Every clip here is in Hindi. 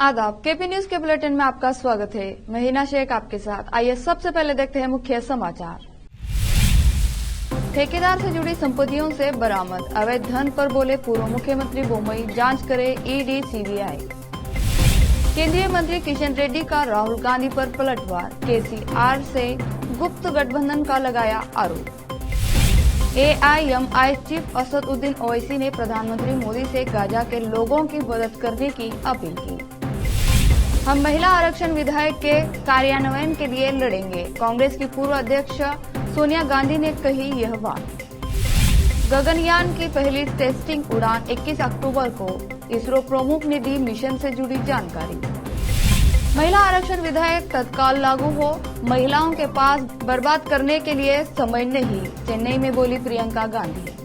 आदाब, केपी न्यूज के बुलेटिन में आपका स्वागत है। मैं हिना शेख आपके साथ। आइए सबसे पहले देखते हैं मुख्य समाचार। ठेकेदार से जुड़ी संपत्तियों से बरामद अवैध धन पर बोले पूर्व मुख्यमंत्री बोम्मई, जांच करे ईडी सीबीआई। केंद्रीय मंत्री किशन रेड्डी का राहुल गांधी पर पलटवार, केसीआर से गुप्त गठबंधन का लगाया आरोप। एआईएमआई चीफ असदुद्दीन ओवैसी ने प्रधानमंत्री मोदी से गाजा के लोगों की मदद करने की अपील की। हम महिला आरक्षण विधेयक के कार्यान्वयन के लिए लड़ेंगे, कांग्रेस की पूर्व अध्यक्ष सोनिया गांधी ने कही यह बात। गगनयान की पहली टेस्टिंग उड़ान 21 अक्टूबर को, इसरो प्रमुख ने दी मिशन से जुड़ी जानकारी। महिला आरक्षण विधेयक तत्काल लागू हो, महिलाओं के पास बर्बाद करने के लिए समय नहीं, चेन्नई में बोली प्रियंका गांधी।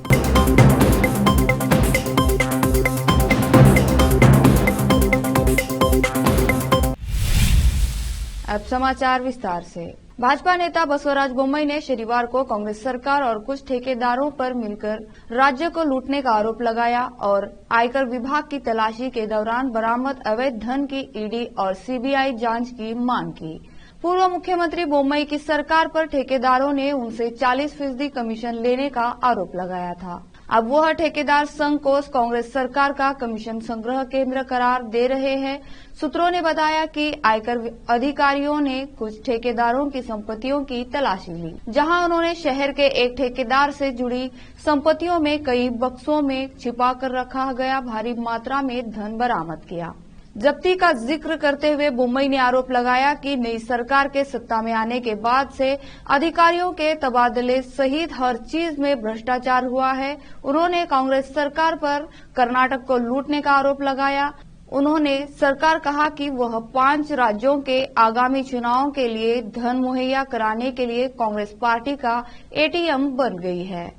अब समाचार विस्तार से। भाजपा नेता बसवराज बोम्मई ने शनिवार को कांग्रेस सरकार और कुछ ठेकेदारों पर मिलकर राज्य को लूटने का आरोप लगाया और आयकर विभाग की तलाशी के दौरान बरामद अवैध धन की ईडी और सीबीआई जांच की मांग की। पूर्व मुख्यमंत्री बोम्मई की सरकार पर ठेकेदारों ने उनसे 40% कमीशन लेने का आरोप लगाया था। अब वह ठेकेदार संघ को कांग्रेस सरकार का कमीशन संग्रह केंद्र करार दे रहे हैं। सूत्रों ने बताया कि आयकर अधिकारियों ने कुछ ठेकेदारों की संपत्तियों की तलाशी ली, जहां उन्होंने शहर के एक ठेकेदार से जुड़ी संपत्तियों में कई बक्सों में छिपा कर रखा गया भारी मात्रा में धन बरामद किया। जब्ती का जिक्र करते हुए बोम्मई ने आरोप लगाया कि नई सरकार के सत्ता में आने के बाद से अधिकारियों के तबादले सहित हर चीज में भ्रष्टाचार हुआ है। उन्होंने कांग्रेस सरकार पर कर्नाटक को लूटने का आरोप लगाया। उन्होंने सरकार कहा कि वह 5 राज्यों के आगामी चुनावों के लिए धन मुहैया कराने के लिए कांग्रेस पार्टी का एटीएम बन गई है।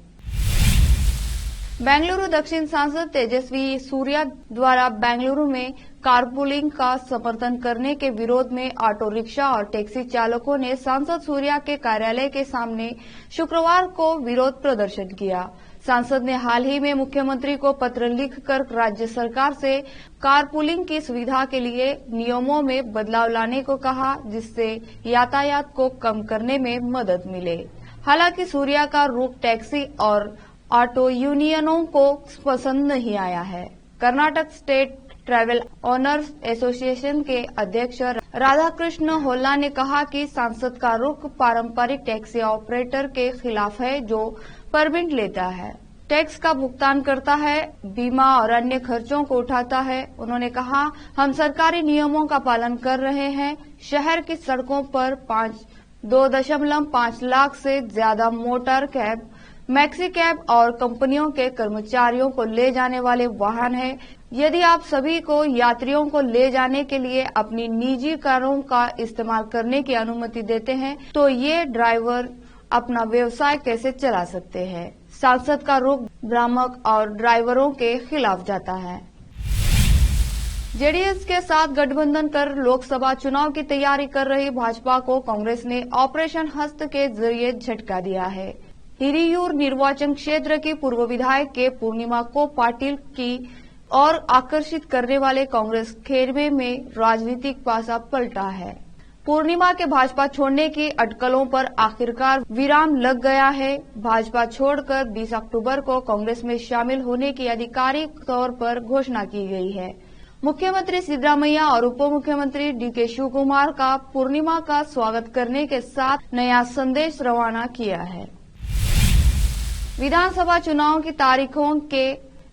बेंगलुरु दक्षिण सांसद तेजस्वी सूर्या द्वारा बेंगलुरु में कारपूलिंग का समर्थन करने के विरोध में ऑटो रिक्शा और टैक्सी चालकों ने सांसद सूर्या के कार्यालय के सामने शुक्रवार को विरोध प्रदर्शन किया। सांसद ने हाल ही में मुख्यमंत्री को पत्र लिखकर राज्य सरकार से कारपूलिंग की सुविधा के लिए नियमों में बदलाव लाने को कहा, जिससे यातायात को कम करने में मदद मिले। हालांकि सूर्या का रुख टैक्सी और ऑटो यूनियनों को पसंद नहीं आया है। Karnataka state travel owners association के अध्यक्ष राधाकृष्ण होल्ला ने कहा कि सांसद का रुख पारंपरिक टैक्सी ऑपरेटर के खिलाफ है, जो परमिट लेता है, टैक्स का भुगतान करता है, बीमा और अन्य खर्चों को उठाता है। उन्होंने कहा, हम सरकारी नियमों का पालन कर रहे हैं। शहर की सड़कों पर 2.5 लाख से ज्यादा मोटर कैब, मैक्सी कैब और कंपनियों के कर्मचारियों को ले जाने वाले वाहन हैं। यदि आप सभी को यात्रियों को ले जाने के लिए अपनी निजी कारों का इस्तेमाल करने की अनुमति देते हैं, तो ये ड्राइवर अपना व्यवसाय कैसे चला सकते हैं? सांसद का रुख भ्रामक और ड्राइवरों के खिलाफ जाता है। जेडीएस के साथ गठबंधन कर लोकसभा चुनाव की तैयारी कर रही भाजपा को कांग्रेस ने ऑपरेशन हस्त के जरिए झटका दिया है। हिरियूर निर्वाचन क्षेत्र की पूर्व विधायक के पूर्णिमा को पाटिल की और आकर्षित करने वाले कांग्रेस खेमे में राजनीतिक पासा पलटा है। पूर्णिमा के भाजपा छोड़ने की अटकलों पर आखिरकार विराम लग गया है। भाजपा छोड़कर 20 अक्टूबर को कांग्रेस में शामिल होने की आधिकारिक तौर पर घोषणा की गई है। मुख्यमंत्री सिद्धरामैया और उप मुख्यमंत्री डीके शिवकुमार का पूर्णिमा का स्वागत करने के साथ नया संदेश रवाना किया है। विधानसभा चुनाव की तारीखों के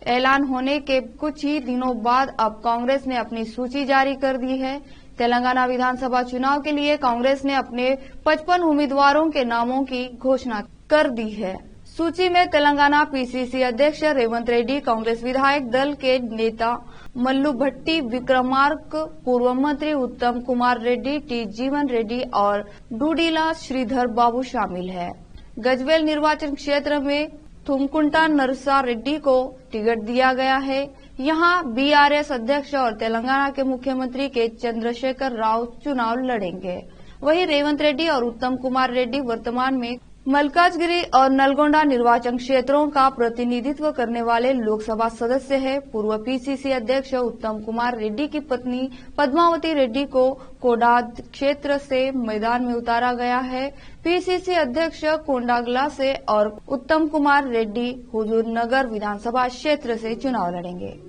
ऐलान होने के कुछ ही दिनों बाद अब कांग्रेस ने अपनी सूची जारी कर दी है। तेलंगाना विधानसभा चुनाव के लिए कांग्रेस ने अपने 55 उम्मीदवारों के नामों की घोषणा कर दी है। सूची में तेलंगाना पीसीसी अध्यक्ष रेवंत रेड्डी, कांग्रेस विधायक दल के नेता मल्लू भट्टी विक्रमार्क, पूर्व मंत्री उत्तम कुमार रेड्डी, टी जीवन रेड्डी और डूडीला श्रीधर बाबू शामिल है। गजवेल निर्वाचन क्षेत्र में थुमकुंटा नरसा रेड्डी को टिकट दिया गया है। यहां बीआरएस अध्यक्ष और तेलंगाना के मुख्यमंत्री के चंद्रशेखर राव चुनाव लड़ेंगे। वहीं रेवंत रेड्डी और उत्तम कुमार रेड्डी वर्तमान में मलकाजगिरी और नलगोंडा निर्वाचन क्षेत्रों का प्रतिनिधित्व करने वाले लोकसभा सदस्य है। पूर्व पीसीसी अध्यक्ष उत्तम कुमार रेड्डी की पत्नी पद्मावती रेड्डी को कोडाद क्षेत्र से मैदान में उतारा गया है। पीसीसी अध्यक्ष कोंडागला से और उत्तम कुमार रेड्डी हुजूर नगर विधानसभा क्षेत्र से चुनाव लड़ेंगे।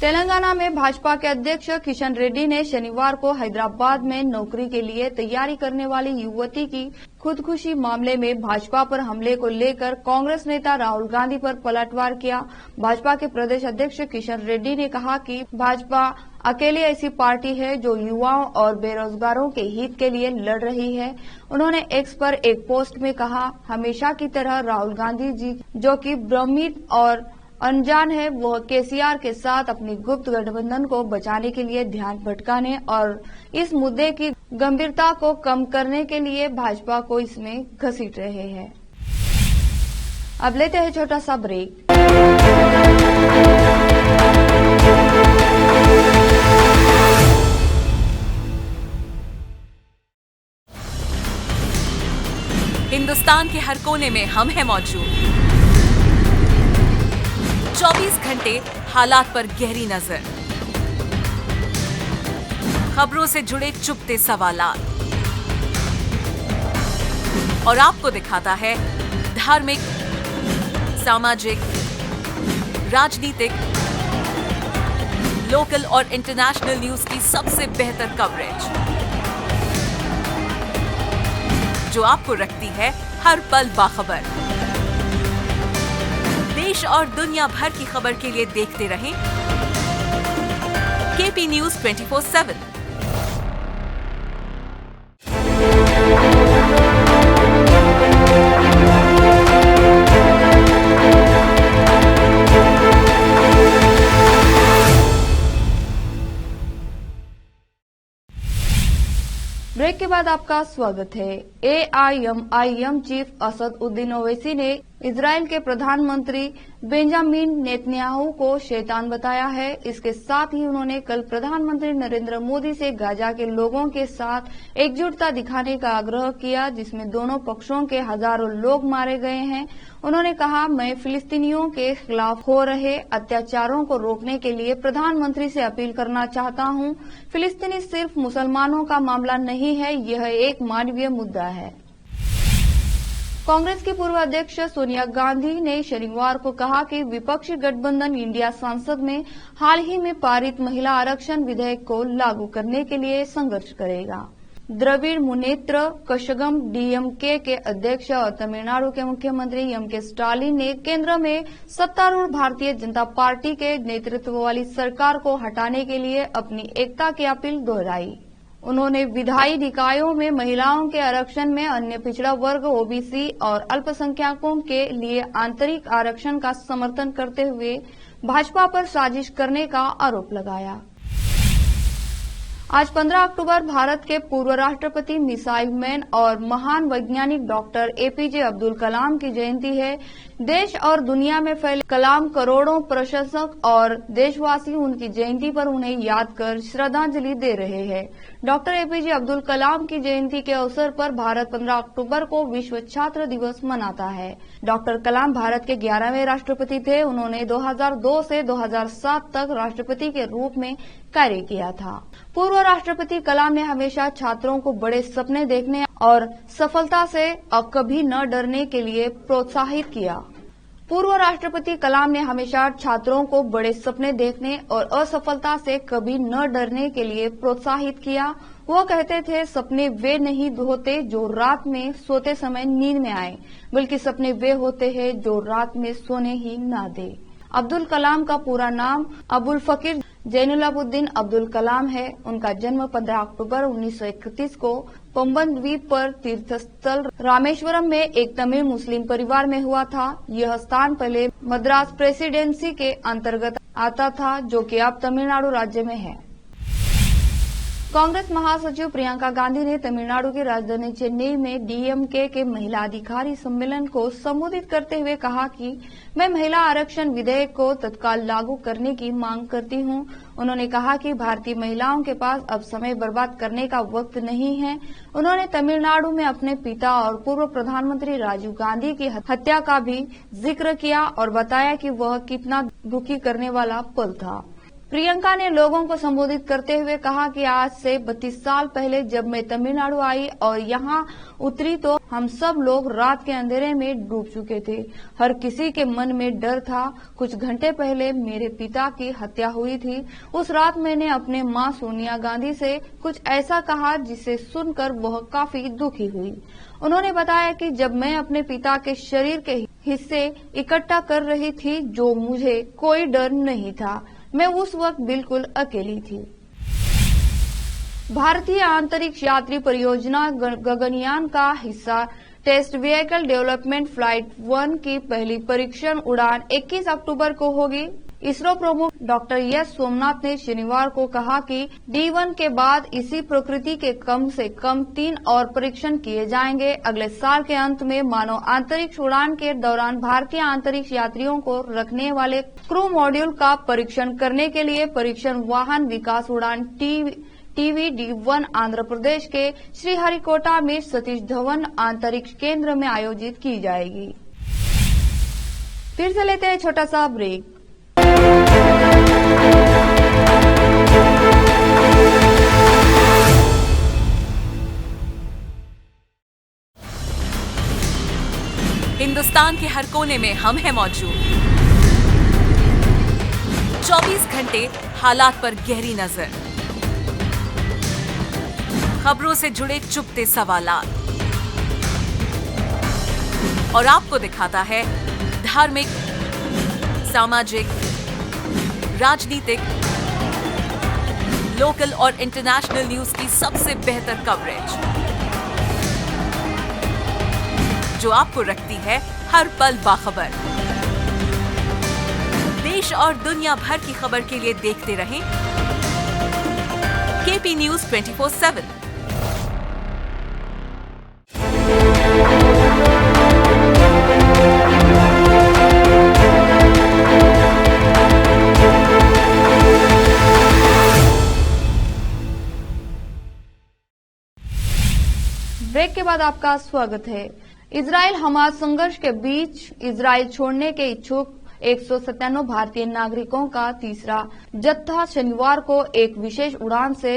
तेलंगाना में भाजपा के अध्यक्ष किशन रेड्डी ने शनिवार को हैदराबाद में नौकरी के लिए तैयारी करने वाली युवती की खुदकुशी मामले में भाजपा पर हमले को लेकर कांग्रेस नेता राहुल गांधी पर पलटवार किया। भाजपा के प्रदेश अध्यक्ष किशन रेड्डी ने कहा कि भाजपा अकेली ऐसी पार्टी है जो युवाओं और बेरोजगारों के हित के लिए लड़ रही है। उन्होंने एक्स पर एक पोस्ट में कहा, हमेशा की तरह राहुल गांधी जी जो कि भ्रमित और अनजान है, वह केसीआर के साथ अपनी गुप्त गठबंधन को बचाने के लिए ध्यान भटकाने और इस मुद्दे की गंभीरता को कम करने के लिए भाजपा को इसमें घसीट रहे हैं। अब लेते हैं छोटा सा ब्रेक। हिंदुस्तान के हर कोने में हम हैं मौजूद। 24 घंटे हालात पर गहरी नजर, खबरों से जुड़े चुपते सवालात और आपको दिखाता है धार्मिक, सामाजिक, राजनीतिक, लोकल और इंटरनेशनल न्यूज की सबसे बेहतर कवरेज जो आपको रखती है हर पल बाखबर। देश और दुनिया भर की खबर के लिए देखते रहें केपी न्यूज 24/7। ब्रेक के बाद आपका स्वागत है। एआईएम चीफ असद उद्दीन ओवैसी ने इजराइल के प्रधानमंत्री बेंजामिन नेतन्याहू को शैतान बताया है। इसके साथ ही उन्होंने कल प्रधानमंत्री नरेंद्र मोदी से गाजा के लोगों के साथ एकजुटता दिखाने का आग्रह किया, जिसमें दोनों पक्षों के हजारों लोग मारे गए हैं। उन्होंने कहा, मैं फिलिस्तीनियों के खिलाफ हो रहे अत्याचारों को रोकने के लिए प्रधानमंत्री से अपील करना चाहता हूं। फिलिस्तीनी सिर्फ मुसलमानों का मामला नहीं है, यह एक मानवीय मुद्दा है। कांग्रेस की पूर्व अध्यक्ष सोनिया गांधी ने शनिवार को कहा कि विपक्षी गठबंधन इंडिया संसद में हाल ही में पारित महिला आरक्षण विधेयक को लागू करने के लिए संघर्ष करेगा। द्रविड़ मुनेत्र कषगम डीएमके के अध्यक्ष और तमिलनाडु के मुख्यमंत्री एमके स्टालिन ने केंद्र में सत्तारूढ़ भारतीय जनता पार्टी के नेतृत्व वाली सरकार को हटाने के लिए अपनी एकता की अपील दोहराई। उन्होंने विधायी निकायों में महिलाओं के आरक्षण में अन्य पिछड़ा वर्ग, ओबीसी और अल्पसंख्यकों के लिए आंतरिक आरक्षण का समर्थन करते हुए भाजपा पर साजिश करने का आरोप लगाया। आज 15 अक्टूबर भारत के पूर्व राष्ट्रपति, मिसाइल मैन और महान वैज्ञानिक डॉक्टर एपीजे अब्दुल कलाम की जयंती है। देश और दुनिया में फैले कलाम करोड़ों प्रशंसक और देशवासी उनकी जयंती पर उन्हें याद कर श्रद्धांजलि दे रहे हैं। डॉक्टर एपीजे अब्दुल कलाम की जयंती के अवसर पर भारत 15 अक्टूबर को विश्व छात्र दिवस मनाता है। डॉक्टर कलाम भारत के 11वें राष्ट्रपति थे। उन्होंने 2002 से 2007 तक राष्ट्रपति के रूप में कार्य किया था। पूर्व राष्ट्रपति कलाम ने हमेशा छात्रों को बड़े सपने देखने और सफलता से कभी न डरने के लिए प्रोत्साहित किया। पूर्व राष्ट्रपति कलाम ने हमेशा छात्रों को बड़े सपने देखने और असफलता से कभी न डरने के लिए प्रोत्साहित किया। वो कहते थे, सपने वे नहीं होते जो रात में सोते समय नींद में आए, बल्कि सपने वे होते हैं जो रात में सोने ही ना दे। अब्दुल कलाम का पूरा नाम अबुल फकीर जैनुलाब्दीन अब्दुल कलाम है। उनका जन्म 15 अक्टूबर 1931 को पंबन द्वीप पर तीर्थस्थल रामेश्वरम में एक तमिल मुस्लिम परिवार में हुआ था। यह स्थान पहले मद्रास प्रेसिडेंसी के अंतर्गत आता था, जो कि अब तमिलनाडु राज्य में है। कांग्रेस महासचिव प्रियंका गांधी ने तमिलनाडु की राजधानी चेन्नई में डीएमके के महिला अधिकारी सम्मेलन को संबोधित करते हुए कहा कि मैं महिला आरक्षण विधेयक को तत्काल लागू करने की मांग करती हूं। उन्होंने कहा कि भारतीय महिलाओं के पास अब समय बर्बाद करने का वक्त नहीं है। उन्होंने तमिलनाडु में अपने पिता और पूर्व प्रधानमंत्री राजीव गांधी की हत्या का भी जिक्र किया और बताया कि वह कितना दुखी करने वाला पल था। प्रियंका ने लोगों को संबोधित करते हुए कहा कि आज से 32 साल पहले जब मैं तमिलनाडु आई और यहां उतरी तो हम सब लोग रात के अंधेरे में डूब चुके थे। हर किसी के मन में डर था। कुछ घंटे पहले मेरे पिता की हत्या हुई थी। उस रात मैंने अपने मां सोनिया गांधी से कुछ ऐसा कहा जिसे सुनकर वह काफी दुखी हुई। उन्होंने बताया कि जब मैं अपने पिता के शरीर के हिस्से इकट्ठा कर रही थी जो मुझे कोई डर नहीं था। मैं उस वक्त बिल्कुल अकेली थी। भारतीय अंतरिक्ष यात्री परियोजना गगनयान का हिस्सा टेस्ट व्हीकल डेवलपमेंट फ्लाइट 1 की पहली परीक्षण उड़ान 21 अक्टूबर को होगी। इसरो प्रमुख डॉक्टर एस सोमनाथ ने शनिवार को कहा कि D1 के बाद इसी प्रकृति के कम से कम 3 और परीक्षण किए जाएंगे। अगले साल के अंत में मानव अंतरिक्ष उड़ान के दौरान भारतीय अंतरिक्ष यात्रियों को रखने वाले क्रू मॉड्यूल का परीक्षण करने के लिए परीक्षण वाहन विकास उड़ान TVD1 आंध्र प्रदेश के श्रीहरिकोटा में सतीश धवन अंतरिक्ष केंद्र में आयोजित की जाएगी। फिर से लेते हैं छोटा सा ब्रेक। हिंदुस्तान के हर कोने में हम हैं मौजूद। 24 घंटे हालात पर गहरी नजर, खबरों से जुड़े चुपते सवालात और आपको दिखाता है धार्मिक, सामाजिक, राजनीतिक, लोकल और इंटरनेशनल न्यूज की सबसे बेहतर कवरेज जो आपको रखती है हर पल बाखबर। देश और दुनिया भर की खबर के लिए देखते रहें KP News 24/7। ब्रेक के बाद आपका स्वागत है। इजराइल हमास संघर्ष के बीच इजराइल छोड़ने के इच्छुक 197 भारतीय नागरिकों का तीसरा जत्था शनिवार को एक विशेष उड़ान से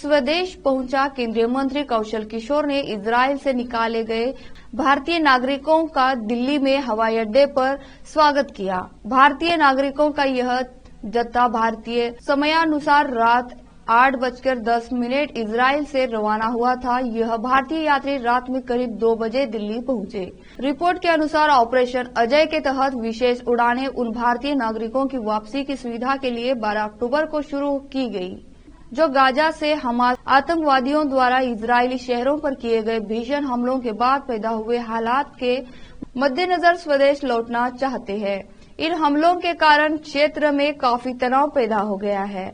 स्वदेश पहुंचा। केंद्रीय मंत्री कौशल किशोर ने इजराइल से निकाले गए भारतीय नागरिकों का दिल्ली में हवाई अड्डे पर स्वागत किया। भारतीय नागरिकों का यह जत्था भारतीय समयानुसार रात 8:10 इजराइल से रवाना हुआ था। यह भारतीय यात्री रात में करीब 2 बजे दिल्ली पहुंचे। रिपोर्ट के अनुसार ऑपरेशन अजय के तहत विशेष उड़ानें उन भारतीय नागरिकों की वापसी की सुविधा के लिए 12 अक्टूबर को शुरू की गई जो गाजा से हमास आतंकवादियों द्वारा इजरायली शहरों पर किए गए भीषण हमलों के बाद पैदा हुए हालात के मद्देनजर स्वदेश लौटना चाहते हैं। इन हमलों के कारण क्षेत्र में काफी तनाव पैदा हो गया है।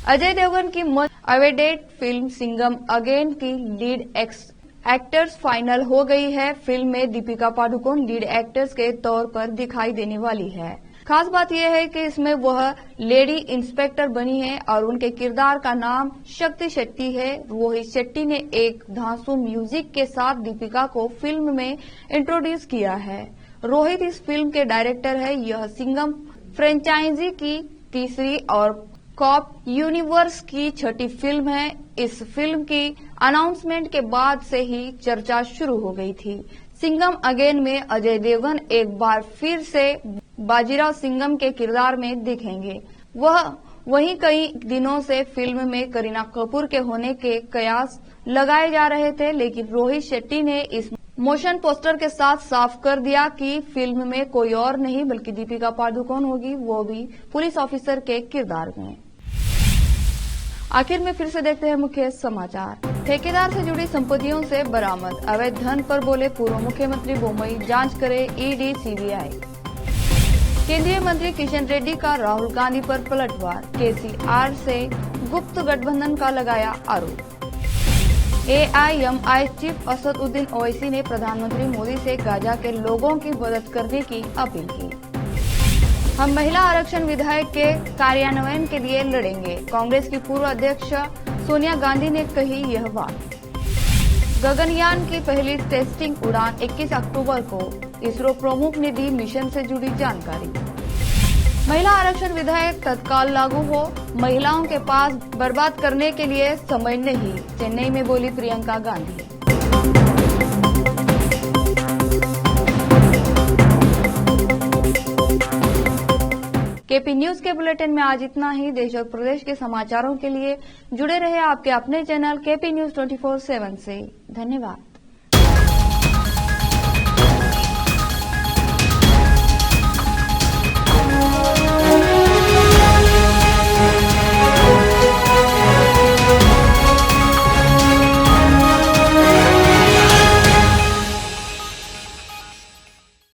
अजय देवगन की must awaited film Singham again की लीड एक्टर्स फाइनल हो गई है। फिल्म में दीपिका पादुकोण लीड एक्टर्स के तौर पर दिखाई देने वाली है। खास बात यह है कि इसमें वह लेडी इंस्पेक्टर बनी है और उनके किरदार का नाम शक्ति शेट्टी है। रोहित शेट्टी ने एक धांसू म्यूजिक के साथ दीपिका को फिल्म में इंट्रोड्यूस किया है। रोहित इस फिल्म के डायरेक्टर है। यह सिंघम फ्रेंचाइजी की तीसरी और कॉप यूनिवर्स की छठी फिल्म है। इस फिल्म की अनाउंसमेंट के बाद से ही चर्चा शुरू हो गई थी। सिंघम अगेन में अजय देवगन एक बार फिर से बाजीराव सिंघम के किरदार में दिखेंगे। वहीं कई दिनों से फिल्म में करीना कपूर के होने के कयास लगाए जा रहे थे, लेकिन रोहित शेट्टी ने इस मोशन पोस्टर के साथ साफ कर दिया कि फिल्म में कोई और नहीं बल्कि दीपिका पादुकोण होगी, वो भी पुलिस ऑफिसर के किरदार में। आखिर में फिर से देखते हैं मुख्य समाचार। ठेकेदार से जुड़ी संपत्तियों से बरामद अवैध धन पर बोले पूर्व मुख्यमंत्री बोम्मई, जांच करे ईडी सीबीआई। केंद्रीय मंत्री किशन रेड्डी का राहुल गांधी पर पलटवार, केसीआर से गुप्त गठबंधन का लगाया आरोप। AIMI चीफ असदुद्दीन ओवैसी ने प्रधानमंत्री मोदी से गाजा के लोगों की मदद करने की अपील की। हम महिला आरक्षण विधेयक के कार्यान्वयन के लिए लड़ेंगे, कांग्रेस की पूर्व अध्यक्ष सोनिया गांधी ने कही यह बात। गगनयान की पहली टेस्टिंग उड़ान 21 अक्टूबर को, इसरो प्रमुख ने दी मिशन से जुड़ी जानकारी। महिला आरक्षण विधेयक तत्काल लागू हो, महिलाओं के पास बर्बाद करने के लिए समय नहीं, चेन्नई में बोली प्रियंका गांधी। केपी न्यूज के बुलेटिन में आज इतना ही। देश और प्रदेश के समाचारों के लिए जुड़े रहे आपके अपने चैनल केपी न्यूज 24/7 से। धन्यवाद।